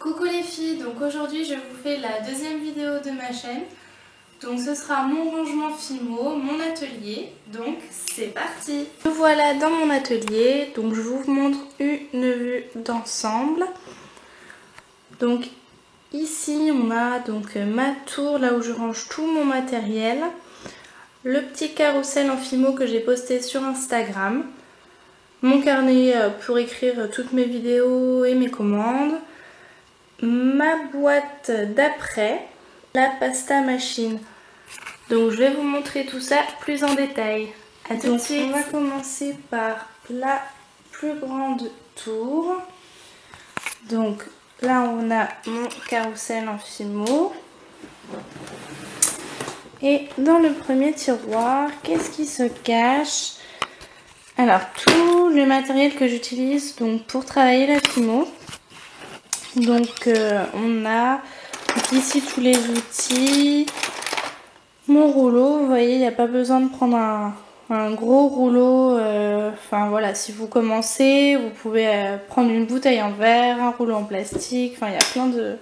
Coucou les filles, donc aujourd'hui je vous fais la deuxième vidéo de ma chaîne. Donc ce sera mon rangement Fimo, mon atelier, donc c'est parti. Nous voilà dans mon atelier, donc je vous montre une vue d'ensemble. Donc ici on a donc ma tour, là où je range tout mon matériel. Le petit carrousel en Fimo que j'ai posté sur Instagram. Mon carnet pour écrire toutes mes vidéos et mes commandes. Ma boîte d'après, la pasta machine. Donc je vais vous montrer tout ça plus en détail. À tout de suite. On va commencer par la plus grande tour. Donc là on a mon carrousel en Fimo. Et dans le premier tiroir, qu'est-ce qui se cache? Alors tout le matériel que j'utilise donc pour travailler la Fimo. Donc on a ici tous les outils, mon rouleau, vous voyez il n'y a pas besoin de prendre un gros rouleau, enfin voilà, si vous commencez vous pouvez prendre une bouteille en verre, un rouleau en plastique, enfin il y a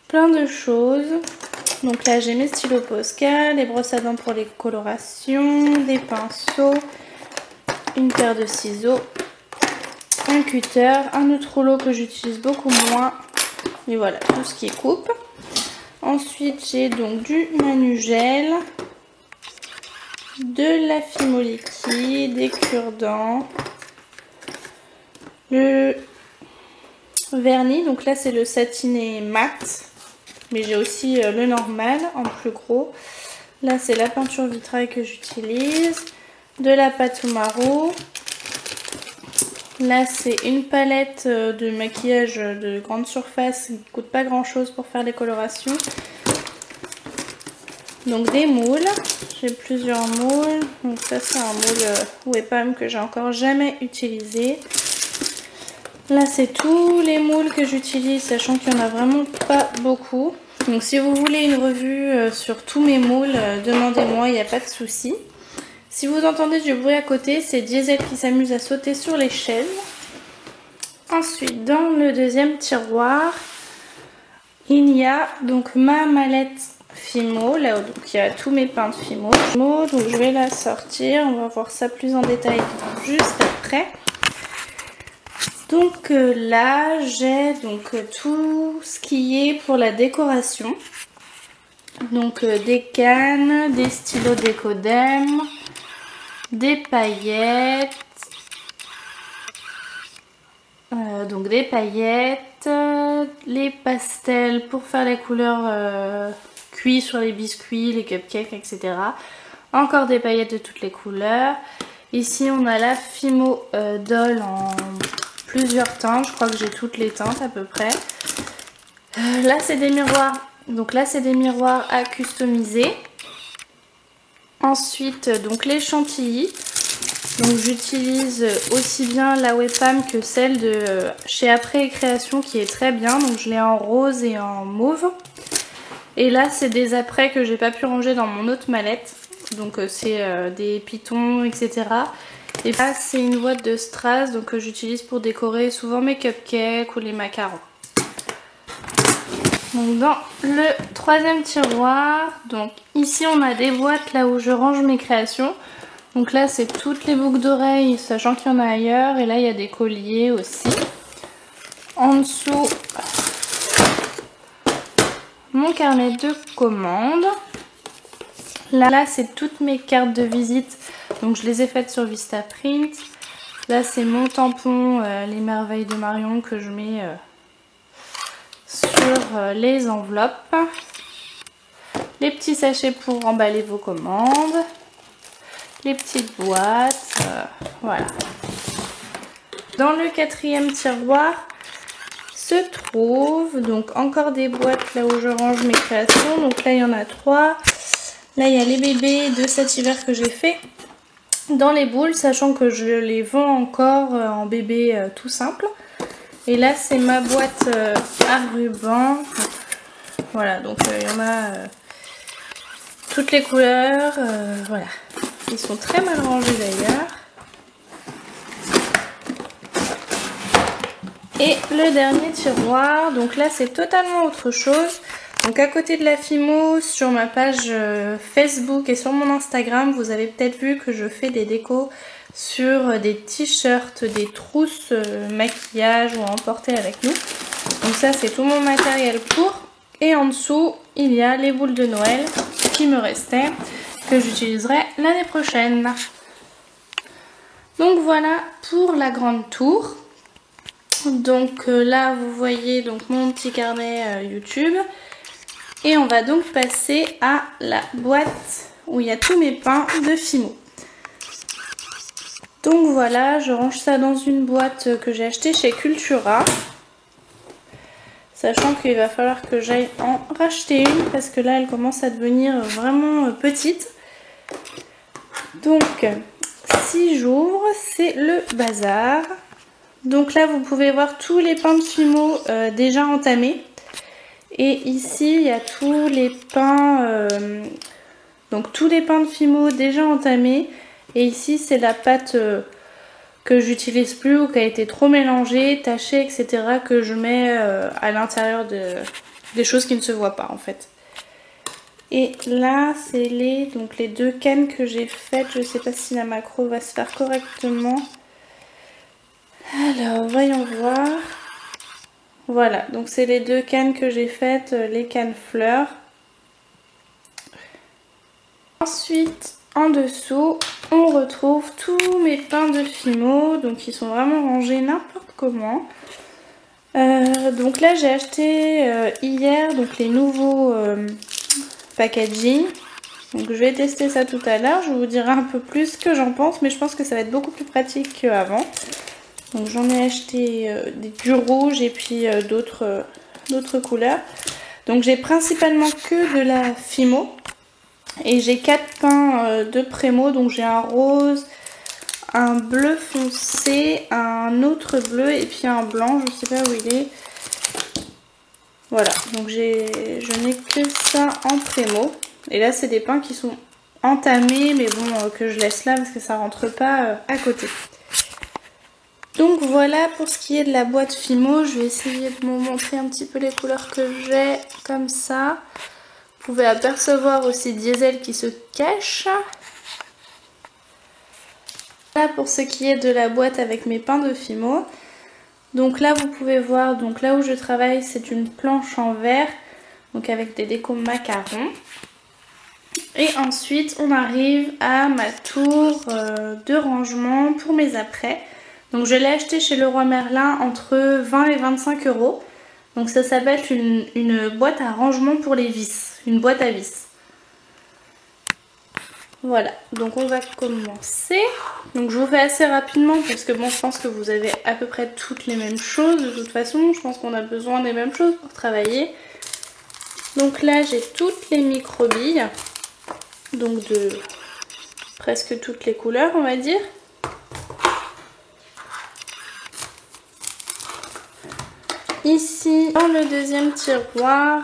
plein de choses. Donc là j'ai mes stylos Posca, les brosses à dents pour les colorations, des pinceaux, une paire de ciseaux, un cutter, un autre rouleau que j'utilise beaucoup moins, et voilà tout ce qui coupe. Ensuite j'ai donc du Manugel, de la Fimo liquide, des cure-dents, le vernis, donc là c'est le satiné mat, mais j'ai aussi le normal en plus gros. Là c'est la peinture vitrail que j'utilise, de la pâte Umaro. Là c'est une palette de maquillage de grande surface qui ne coûte pas grand chose pour faire des colorations. Donc des moules, j'ai plusieurs moules. Donc ça c'est un moule Webam que j'ai encore jamais utilisé. Là c'est tous les moules que j'utilise, sachant qu'il n'y en a vraiment pas beaucoup. Donc si vous voulez une revue sur tous mes moules, demandez-moi, il n'y a pas de souci. Si vous entendez du bruit à côté, c'est Diesel qui s'amuse à sauter sur les chaises. Ensuite, dans le deuxième tiroir, il y a donc ma mallette Fimo, là où il y a tous mes peintres Fimo. Donc je vais la sortir, on va voir ça plus en détail juste après. Donc là, j'ai donc tout ce qui est pour la décoration. Donc des cannes, des stylos Décodem, des paillettes, les pastels pour faire les couleurs cuits sur les biscuits, les cupcakes, etc. Encore des paillettes de toutes les couleurs. Ici on a la Fimo Doll en plusieurs teintes, je crois que j'ai toutes les teintes à peu près. Là c'est des miroirs, donc là c'est des miroirs à customiser. Ensuite, donc les chantilly. Donc j'utilise aussi bien la Webam que celle de chez Après Création qui est très bien. Donc je l'ai en rose et en mauve. Et là, c'est des après que j'ai pas pu ranger dans mon autre mallette. Donc c'est des pitons, etc. Et là, c'est une boîte de strass donc, que j'utilise pour décorer souvent mes cupcakes ou les macarons. Donc dans le troisième tiroir, donc ici on a des boîtes là où je range mes créations. Donc là c'est toutes les boucles d'oreilles, sachant qu'il y en a ailleurs. Et là il y a des colliers aussi. En dessous, mon carnet de commandes. Là c'est toutes mes cartes de visite. Donc je les ai faites sur Vistaprint. Là c'est mon tampon, les merveilles de Marion que je mets... sur les enveloppes, les petits sachets pour emballer vos commandes, les petites boîtes, voilà. Dans le quatrième tiroir se trouve donc encore des boîtes là où je range mes créations. Donc là il y en a 3. Là il y a les bébés de cet hiver que j'ai fait dans les boules, sachant que je les vends encore en bébé tout simple. Et là c'est ma boîte à ruban. Voilà, donc il y en a toutes les couleurs. Voilà. Ils sont très mal rangés d'ailleurs. Et le dernier tiroir, donc là c'est totalement autre chose. Donc à côté de la Fimo, sur ma page Facebook et sur mon Instagram, vous avez peut-être vu que je fais des décos sur des t-shirts, des trousses maquillage ou à emporter avec nous. Donc ça c'est tout mon matériel pour. Et en dessous, il y a les boules de Noël qui me restaient, que j'utiliserai l'année prochaine. Donc voilà pour la grande tour. Donc là vous voyez donc mon petit carnet YouTube. Et on va donc passer à la boîte où il y a tous mes pains de Fimo. Donc voilà, je range ça dans une boîte que j'ai achetée chez Cultura. Sachant qu'il va falloir que j'aille en racheter une parce que là elle commence à devenir vraiment petite. Donc si j'ouvre, c'est le bazar. Donc là vous pouvez voir tous les pains de Fimo déjà entamés. Et ici, il y a tous les pains, donc tous les pains de Fimo déjà entamés. Et ici, c'est la pâte que j'utilise plus ou qui a été trop mélangée, tachée, etc. que je mets à l'intérieur des choses qui ne se voient pas en fait. Et là, c'est les 2 cannes que j'ai faites. Je ne sais pas si la macro va se faire correctement. Alors, voyons voir. Voilà, donc c'est les 2 cannes que j'ai faites, les cannes fleurs. Ensuite, en dessous, on retrouve tous mes pains de Fimo, donc ils sont vraiment rangés n'importe comment. Donc là, j'ai acheté hier donc les nouveaux packaging. Donc je vais tester ça tout à l'heure, je vous dirai un peu plus ce que j'en pense, mais je pense que ça va être beaucoup plus pratique qu'avant. Donc j'en ai acheté du rouge et puis d'autres couleurs. Donc j'ai principalement que de la Fimo. Et j'ai 4 pains de Prémo. Donc j'ai un rose, un bleu foncé, un autre bleu et puis un blanc. Je ne sais pas où il est. Voilà, donc je n'ai que ça en Prémo. Et là c'est des pains qui sont entamés, mais bon que je laisse là parce que ça rentre pas à côté. Donc voilà pour ce qui est de la boîte Fimo. Je vais essayer de vous montrer un petit peu les couleurs que j'ai comme ça. Vous pouvez apercevoir aussi Diesel qui se cache. Voilà pour ce qui est de la boîte avec mes pains de Fimo. Donc là vous pouvez voir, donc là où je travaille c'est une planche en verre. Donc avec des décos macarons. Et ensuite on arrive à ma tour de rangement pour mes apprêts. Donc je l'ai acheté chez Leroy Merlin entre 20 et 25 €. Donc ça s'appelle une boîte à rangement pour les vis, une boîte à vis. Voilà, donc on va commencer. Donc je vous fais assez rapidement parce que bon, je pense que vous avez à peu près toutes les mêmes choses de toute façon. Je pense qu'on a besoin des mêmes choses pour travailler. Donc là j'ai toutes les micro-billes, donc de presque toutes les couleurs on va dire. Ici, dans le deuxième tiroir,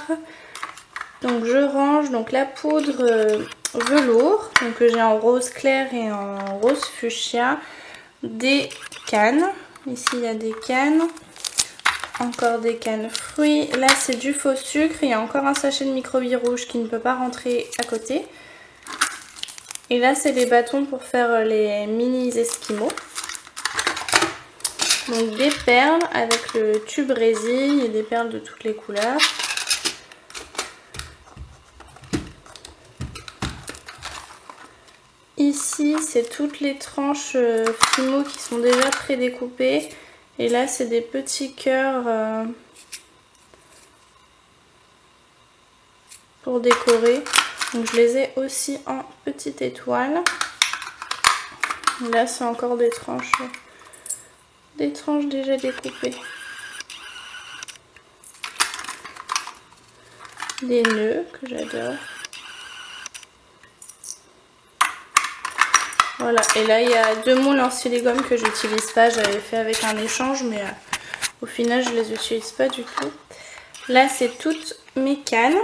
donc je range donc la poudre velours, donc que j'ai en rose clair et en rose fuchsia, des cannes. Ici il y a des cannes, encore des cannes fruits. Là c'est du faux sucre, il y a encore un sachet de micro-billes rouges qui ne peut pas rentrer à côté. Et là c'est les bâtons pour faire les mini esquimaux. Donc des perles avec le tube résille et des perles de toutes les couleurs. Ici c'est toutes les tranches Fimo qui sont déjà prédécoupées. Et là c'est des petits cœurs pour décorer. Donc je les ai aussi en petite étoile. Là c'est encore des tranches déjà découpées. Des nœuds que j'adore. Voilà, et là il y a 2 moules en silicone que j'utilise pas. J'avais fait avec un échange, mais au final je les utilise pas du tout. Là c'est toutes mes cannes.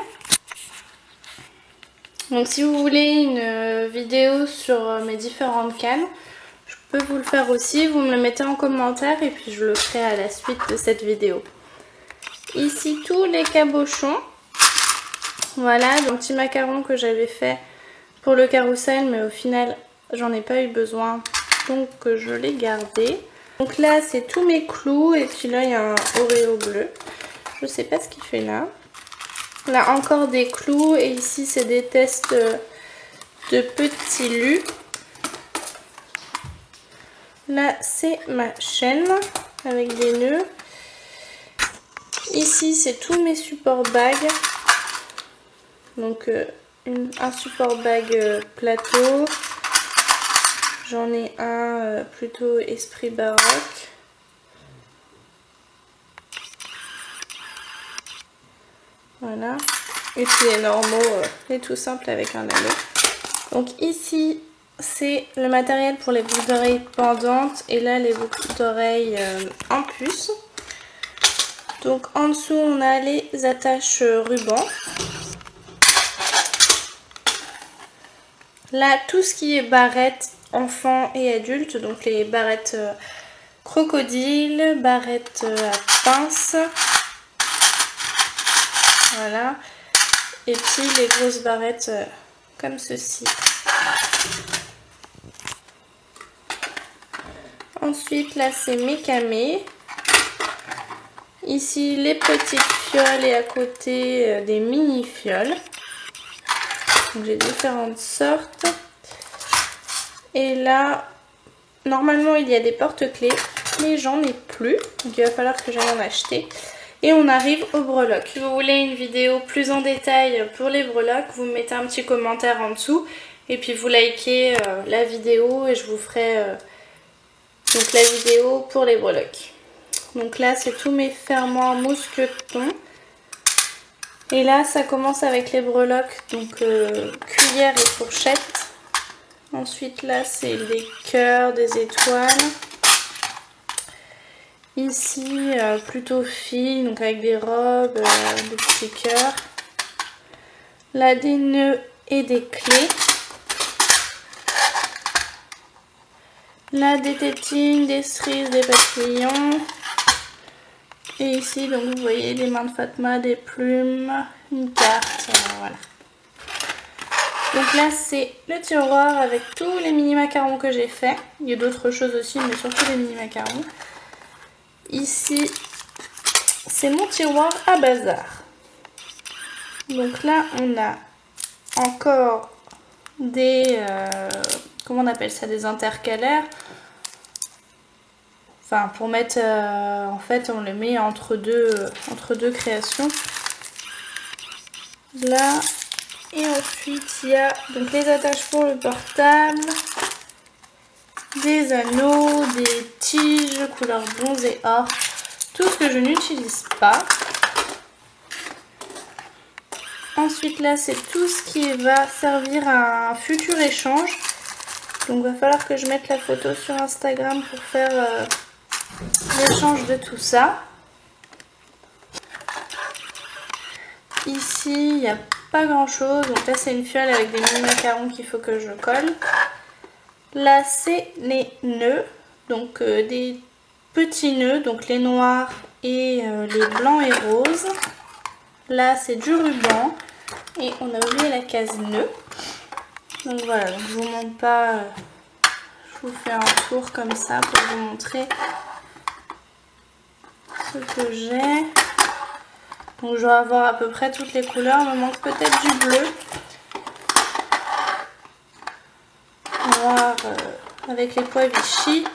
Donc si vous voulez une vidéo sur mes différentes cannes, je peux vous le faire aussi. Vous me le mettez en commentaire et puis je le ferai à la suite de cette vidéo. Ici tous les cabochons. Voilà, donc petit macaron que j'avais fait pour le carrousel, mais au final j'en ai pas eu besoin, donc je l'ai gardé. Donc là c'est tous mes clous et puis là il y a un Oreo bleu. Je sais pas ce qu'il fait là. Là encore des clous et ici c'est des tests de petits lus. Là c'est ma chaîne avec des nœuds. Ici c'est tous mes supports bagues. Donc un support bague plateau. J'en ai un plutôt esprit baroque. Voilà. Et puis les normaux, les tout simples avec un anneau. Donc ici, c'est le matériel pour les boucles d'oreilles pendantes. Et là, les boucles d'oreilles en puce. Donc en dessous, on a les attaches ruban. Là, tout ce qui est barrettes enfants et adultes. Donc les barrettes crocodile, barrettes à pince. Voilà. Et puis les grosses barrettes comme ceci. Ensuite, là, c'est mes camés. Ici, les petites fioles et à côté, des mini fioles. Donc, j'ai différentes sortes. Et là, normalement, il y a des porte-clés, mais j'en ai plus. Donc, il va falloir que j'aille en acheter. Et on arrive aux breloques. Si vous voulez une vidéo plus en détail pour les breloques, vous me mettez un petit commentaire en dessous. Et puis vous likez la vidéo et je vous ferai donc la vidéo pour les breloques. Donc là, c'est tous mes fermoirs mousquetons. Et là, ça commence avec les breloques, donc cuillère et fourchette. Ensuite, là, c'est des cœurs, des étoiles. Ici, plutôt filles, donc avec des robes, des petits cœurs. Là, des nœuds et des clés. Là, des tétines, des cerises, des papillons. Et ici, donc vous voyez des mains de Fatma, des plumes, une carte, voilà. Donc là, c'est le tiroir avec tous les mini macarons que j'ai fait. Il y a d'autres choses aussi, mais surtout les mini macarons. Ici, c'est mon tiroir à bazar. Donc là, on a encore des... comment on appelle ça? Des intercalaires. Enfin, pour mettre... en fait, on le met entre deux créations. Là. Et ensuite, il y a donc les attaches pour le portable. Des anneaux, des tiges couleur bronze et or. Tout ce que je n'utilise pas. Ensuite là c'est tout ce qui va servir à un futur échange. Donc il va falloir que je mette la photo sur Instagram pour faire l'échange de tout ça. Ici il n'y a pas grand chose. Donc là c'est une fiole avec des mini macarons qu'il faut que je colle. Là, c'est les nœuds, donc des petits nœuds, donc les noirs et les blancs et roses. Là, c'est du ruban et on a oublié la case nœuds. Donc voilà, donc je vous montre pas, je vous fais un tour comme ça pour vous montrer ce que j'ai. Donc je dois avoir à peu près toutes les couleurs, il me manque peut-être du bleu. Noir avec les pois Vichy.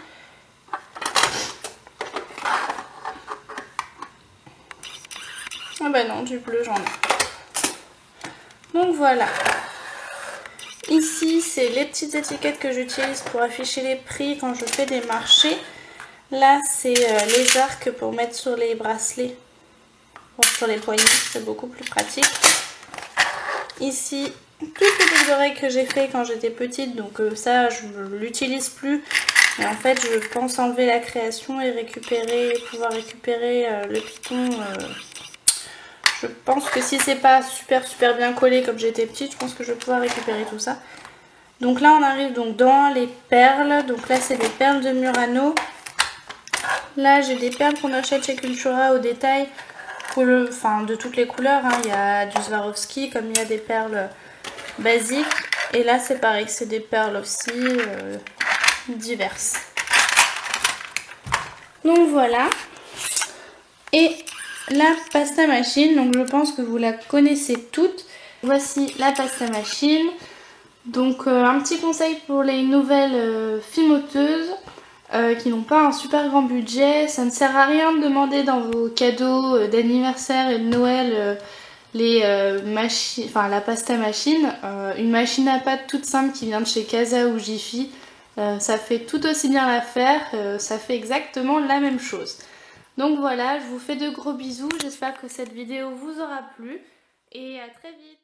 Ah bah non, du bleu j'en ai. Donc voilà. Ici c'est les petites étiquettes que j'utilise pour afficher les prix quand je fais des marchés. Là c'est les arcs pour mettre sur les bracelets, sur les poignets, c'est beaucoup plus pratique. Ici toutes les boucles d'oreilles que j'ai fait quand j'étais petite, donc ça je ne l'utilise plus. Et en fait je pense enlever la création et pouvoir récupérer le piton. Je pense que si c'est pas super bien collé comme j'étais petite, je pense que je vais pouvoir récupérer tout ça. Donc là on arrive donc dans les perles. Donc là c'est des perles de Murano. Là j'ai des perles qu'on achète chez Cultura au détail. De toutes les couleurs. Hein. Il y a du Swarovski comme il y a des perles basiques. Et là c'est pareil, c'est des perles aussi diverses. Donc voilà. Et la pasta machine, donc je pense que vous la connaissez toutes. Voici la pasta machine. Donc un petit conseil pour les nouvelles fimoteuses qui n'ont pas un super grand budget. Ça ne sert à rien de demander dans vos cadeaux d'anniversaire et de Noël la pasta machine. Une machine à pâte toute simple qui vient de chez Casa ou Jiffy, ça fait tout aussi bien l'affaire, ça fait exactement la même chose. Donc voilà, je vous fais de gros bisous, j'espère que cette vidéo vous aura plu et à très vite.